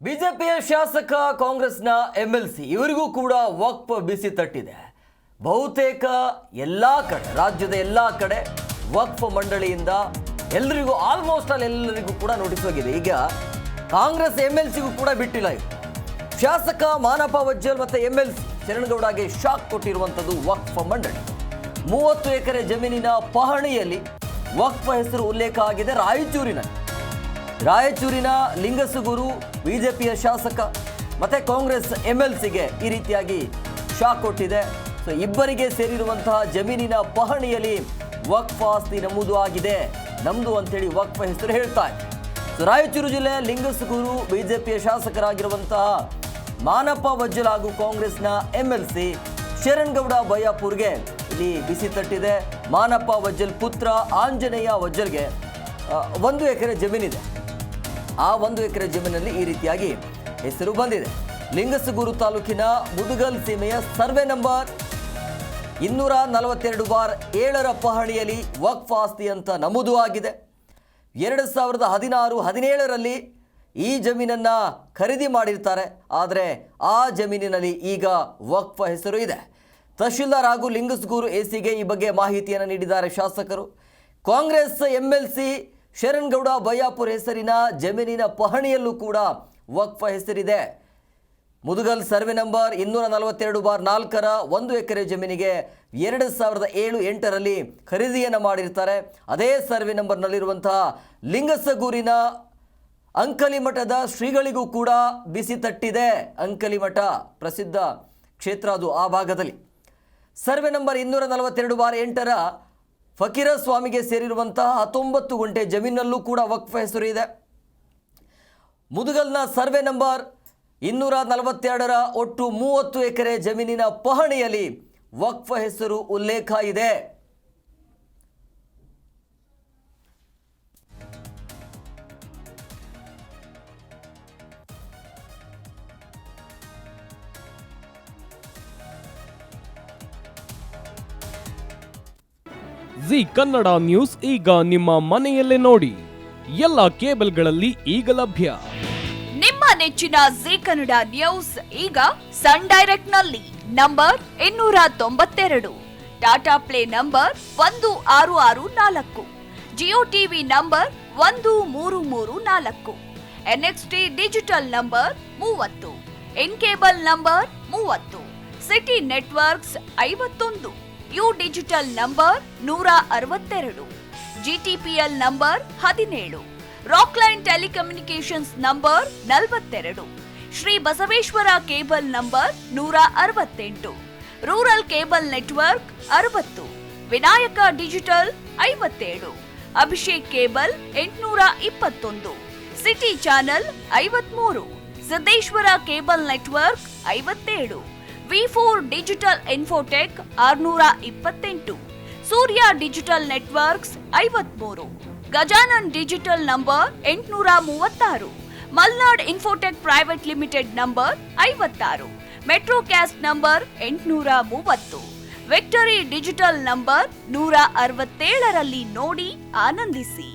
ಬಿಜೆಪಿಯ ಶಾಸಕ ಕಾಂಗ್ರೆಸ್ನ ಎಂಎಲ್ಸಿ ಇವರಿಗೂ ಕೂಡ ವಕ್ಫ್ ಬಿಸಿ ತಟ್ಟಿದೆ. ಬಹುತೇಕ ಎಲ್ಲಾ ಕಡೆ ರಾಜ್ಯದ ಎಲ್ಲಾ ಕಡೆ ವಕ್ಫ್ ಮಂಡಳಿಯಿಂದ ಎಲ್ಲರಿಗೂ ಆಲ್ಮೋಸ್ಟ್ ಎಲ್ಲರಿಗೂ ಕೂಡ ನೋಟಿಸ್ ಹೋಗಿದೆ. ಈಗ ಕಾಂಗ್ರೆಸ್ ಎಂಎಲ್ಸಿಗೂ ಕೂಡ ಬಿಟ್ಟಿಲ್ಲ. ಇದು ಶಾಸಕ ಮಾನಪ್ಪ ವಜ್ಜಲ್ ಮತ್ತು ಎಂಎಲ್ಸಿ ಶರಣಗೌಡಗೆ ಶಾಕ್ ಕೊಟ್ಟಿರುವಂಥದ್ದು ವಕ್ಫ್ ಮಂಡಳಿ. 30 ಎಕರೆ ಜಮೀನಿನ ಪಹಣಿಯಲ್ಲಿ ವಕ್ಫ್ ಹೆಸರು ಉಲ್ಲೇಖ ಆಗಿದೆ. ರಾಯಚೂರಿನ ಲಿಂಗಸುಗೂರು ಬಿಜೆಪಿಯ ಶಾಸಕ ಮತ್ತು ಕಾಂಗ್ರೆಸ್ ಎಂಎಲ್ಸಿಗೆ ಈ ರೀತಿಯಾಗಿ ಶಾಕ್ ಕೊಟ್ಟಿದೆ. ಸೊ ಇಬ್ಬರಿಗೆ ಸೇರಿರುವಂತಹ ಜಮೀನಿನ ಪಹಣಿಯಲ್ಲಿ ವಕ್ಫ್ ಆಸ್ತಿ ನಮೂದು ಆಗಿದೆ, ನಮ್ದು ಅಂತೇಳಿ ವಕ್ಫ್ ಹೆಸರು ಹೇಳ್ತಾ ಇದೆ. ಸೊ ರಾಯಚೂರು ಜಿಲ್ಲೆ ಲಿಂಗಸುಗೂರು ಬಿಜೆಪಿಯ ಶಾಸಕರಾಗಿರುವಂತಹ ಮಾನಪ್ಪ ವಜ್ಜಲ್ ಹಾಗೂ ಕಾಂಗ್ರೆಸ್ನ ಎಂಎಲ್ಸಿ ಶರಣಗೌಡ ಬಯ್ಯಾಪುರ್ಗೆ ಇಲ್ಲಿ ಬಿಸಿ ತಟ್ಟಿದೆ. ಮಾನಪ್ಪ ವಜ್ಜಲ್ ಪುತ್ರ ಆಂಜನೇಯ ವಜ್ಜಲ್ಗೆ 1 ಎಕರೆ ಜಮೀನಿದೆ. ಆ 1 ಎಕರೆ ಜಮೀನಲ್ಲಿ ಈ ರೀತಿಯಾಗಿ ಹೆಸರು ಬಂದಿದೆ. ಲಿಂಗಸುಗೂರು ತಾಲೂಕಿನ ಮುದುಗಲ್ ಸೀಮೆಯ ಸರ್ವೆ ನಂಬರ್ 242/7 ಪಹಣಿಯಲ್ಲಿ ವಕ್ಫ್ ಆಸ್ತಿ ಅಂತ ನಮೂದು ಆಗಿದೆ. 2016-17ರಲ್ಲಿ ಈ ಜಮೀನನ್ನು ಖರೀದಿ ಮಾಡಿರ್ತಾರೆ. ಆದರೆ ಆ ಜಮೀನಿನಲ್ಲಿ ಈಗ ವಕ್ಫ್ ಹೆಸರು ಇದೆ. ತಹಶೀಲ್ದಾರ್ ಹಾಗೂ ಲಿಂಗಸುಗೂರು ಎಸಿಗೆ ಈ ಬಗ್ಗೆ ಮಾಹಿತಿಯನ್ನು ನೀಡಿದ್ದಾರೆ ಶಾಸಕರು. ಕಾಂಗ್ರೆಸ್ ಎಂಎಲ್ಸಿ ಶರಣಗೌಡ ಬಯ್ಯಾಪುರ್ ಹೆಸರಿನ ಜಮೀನಿನ ಪಹಣಿಯಲ್ಲೂ ಕೂಡ ವಕ್ಫ್ ಹೆಸರಿದೆ. ಮುದುಗಲ್ ಸರ್ವೆ ನಂಬರ್ 242/4 1 ಎಕರೆ ಜಮೀನಿಗೆ 2007-8ರಲ್ಲಿ ಖರೀದಿಯನ್ನು ಮಾಡಿರ್ತಾರೆ. ಅದೇ ಸರ್ವೆ ನಂಬರ್ನಲ್ಲಿರುವಂತಹ ಲಿಂಗಸಗೂರಿನ ಅಂಕಲಿಮಠದ ಶ್ರೀಗಳಿಗೂ ಕೂಡ ಬಿಸಿ ತಟ್ಟಿದೆ. ಅಂಕಲಿಮಠ ಪ್ರಸಿದ್ಧ ಕ್ಷೇತ್ರ ಅದು ಆ ಭಾಗದಲ್ಲಿ. ಸರ್ವೆ ನಂಬರ್ 242/8 ಫಕೀರ ಸ್ವಾಮಿಗೆ ಸೇರಿರುವಂತಹ 19 ಗುಂಟೆ ಜಮೀನಲ್ಲೂ ಕೂಡ ವಕ್ಫ್ ಹೆಸರು ಇದೆ. ಮುದುಗಲ್ನ ಸರ್ವೆ ನಂಬರ್ 242ರ ಒಟ್ಟು 30 ಎಕರೆ ಜಮೀನಿನ ಪಹಣಿಯಲ್ಲಿ ವಕ್ಫ್ ಹೆಸರು ಉಲ್ಲೇಖ ಇದೆ. ಜಿ ಕನ್ನಡ ನ್ಯೂಸ್ ಈಗ ನಿಮ್ಮ ಮನೆಯಲ್ಲೇ ನೋಡಿ. ಎಲ್ಲ ಕೇಬಲ್ಗಳಲ್ಲಿ ಈಗ ಲಭ್ಯ. ನಿಮ್ಮ ನೆಚ್ಚಿನ ಜಿ ಕನ್ನಡ ನ್ಯೂಸ್ ಈಗ ಸನ್ ಡೈರೆಕ್ಟ್ ನಲ್ಲಿ number 292, Tata play number 1664, Jio TV number 1334, NXT digital number 30, in cable number 30, city networks 51, U digital number 162, GTPL number 17, Rockline telecommunications number 42, Shri Basaveshwara cable number 168, rural cable network 60, Vinayaka digital 57, Abhishek cable 821, city channel 53, Siddeshwara cable network 57, V4 digital Infotech 628, Surya digital networks 53, Gajanan digital number 836, Malnad infotech private limited number 56, Metrocast number 830, victory digital number 167ರಲ್ಲಿ ನೋಡಿ ಆನಂದಿಸಿ.